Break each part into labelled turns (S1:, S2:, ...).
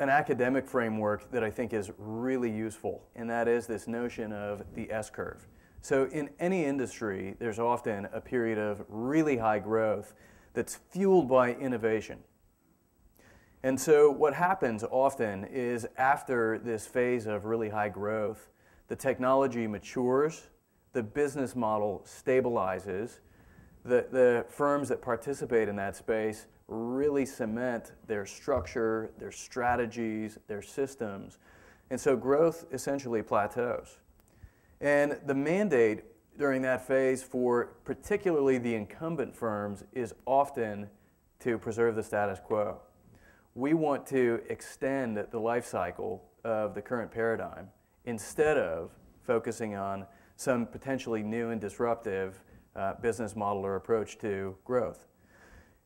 S1: an academic framework that I think is really useful, and that is this notion of the S-curve. So in any industry, there's often a period of really high growth that's fueled by innovation. And so what happens often is after this phase of really high growth, the technology matures, the business model stabilizes, the firms that participate in that space really cement their structure, their strategies, their systems. And so growth essentially plateaus. And the mandate during that phase for particularly the incumbent firms is often to preserve the status quo. We want to extend the life cycle of the current paradigm instead of focusing on some potentially new and disruptive business model or approach to growth.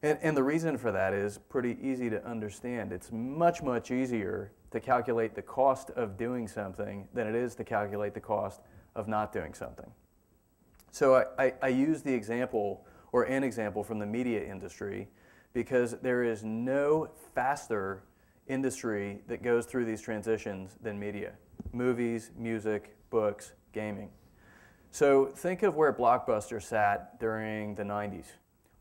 S1: And the reason for that is pretty easy to understand. It's much, much easier to calculate the cost of doing something than it is to calculate the cost of not doing something. So I use the example, or an example from the media industry, because there is no faster industry that goes through these transitions than media. Movies, music, books, gaming. So think of where Blockbuster sat during the 90s.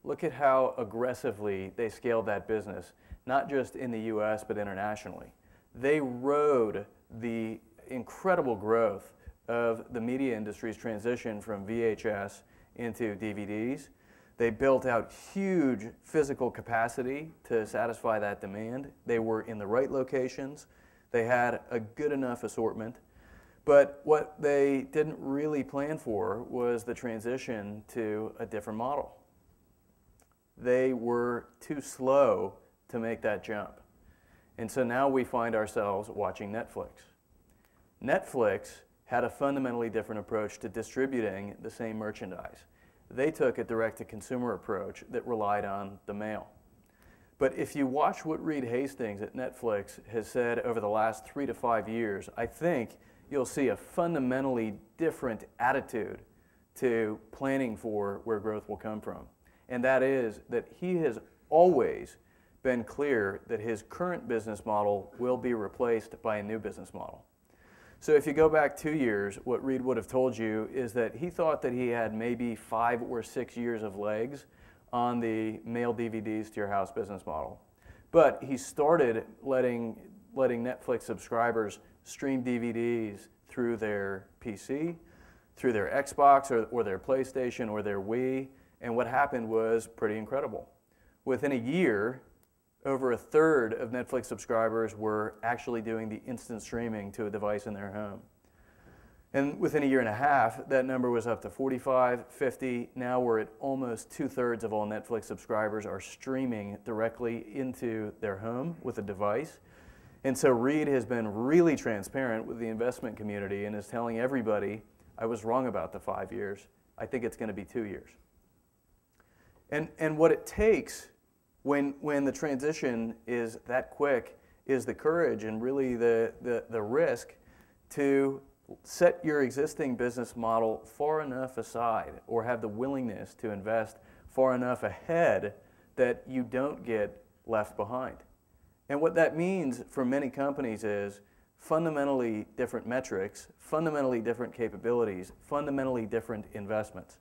S1: Look at how aggressively they scaled that business, not just in the US, but internationally. They rode the incredible growth of the media industry's transition from VHS into DVDs. They built out huge physical capacity to satisfy that demand. They were in the right locations. They had a good enough assortment. But what they didn't really plan for was the transition to a different model. They were too slow to make that jump. And so now we find ourselves watching Netflix. Netflix had a fundamentally different approach to distributing the same merchandise. They took a direct-to-consumer approach that relied on the mail. But if you watch what Reed Hastings at Netflix has said over the last 3 to 5 years, I think you'll see a fundamentally different attitude to planning for where growth will come from. And that is that he has always been clear that his current business model will be replaced by a new business model. So if you go back 2 years, what Reed would have told you is that he thought that he had maybe 5 or 6 years of legs on the mail DVDs to your house business model. But he started letting Netflix subscribers stream DVDs through their PC, through their Xbox or their PlayStation or their Wii, and what happened was pretty incredible. Within a year, over a third of Netflix subscribers were actually doing the instant streaming to a device in their home. And within a year and a half, that number was up to 45, 50. Now we're at almost 2/3 of all Netflix subscribers are streaming directly into their home with a device. And so Reed has been really transparent with the investment community and is telling everybody, I was wrong about the 5 years. I think it's going to be 2 years. And what it takes when the transition is that quick is the courage and really the risk to set your existing business model far enough aside or have the willingness to invest far enough ahead that you don't get left behind. And what that means for many companies is fundamentally different metrics, fundamentally different capabilities, fundamentally different investments.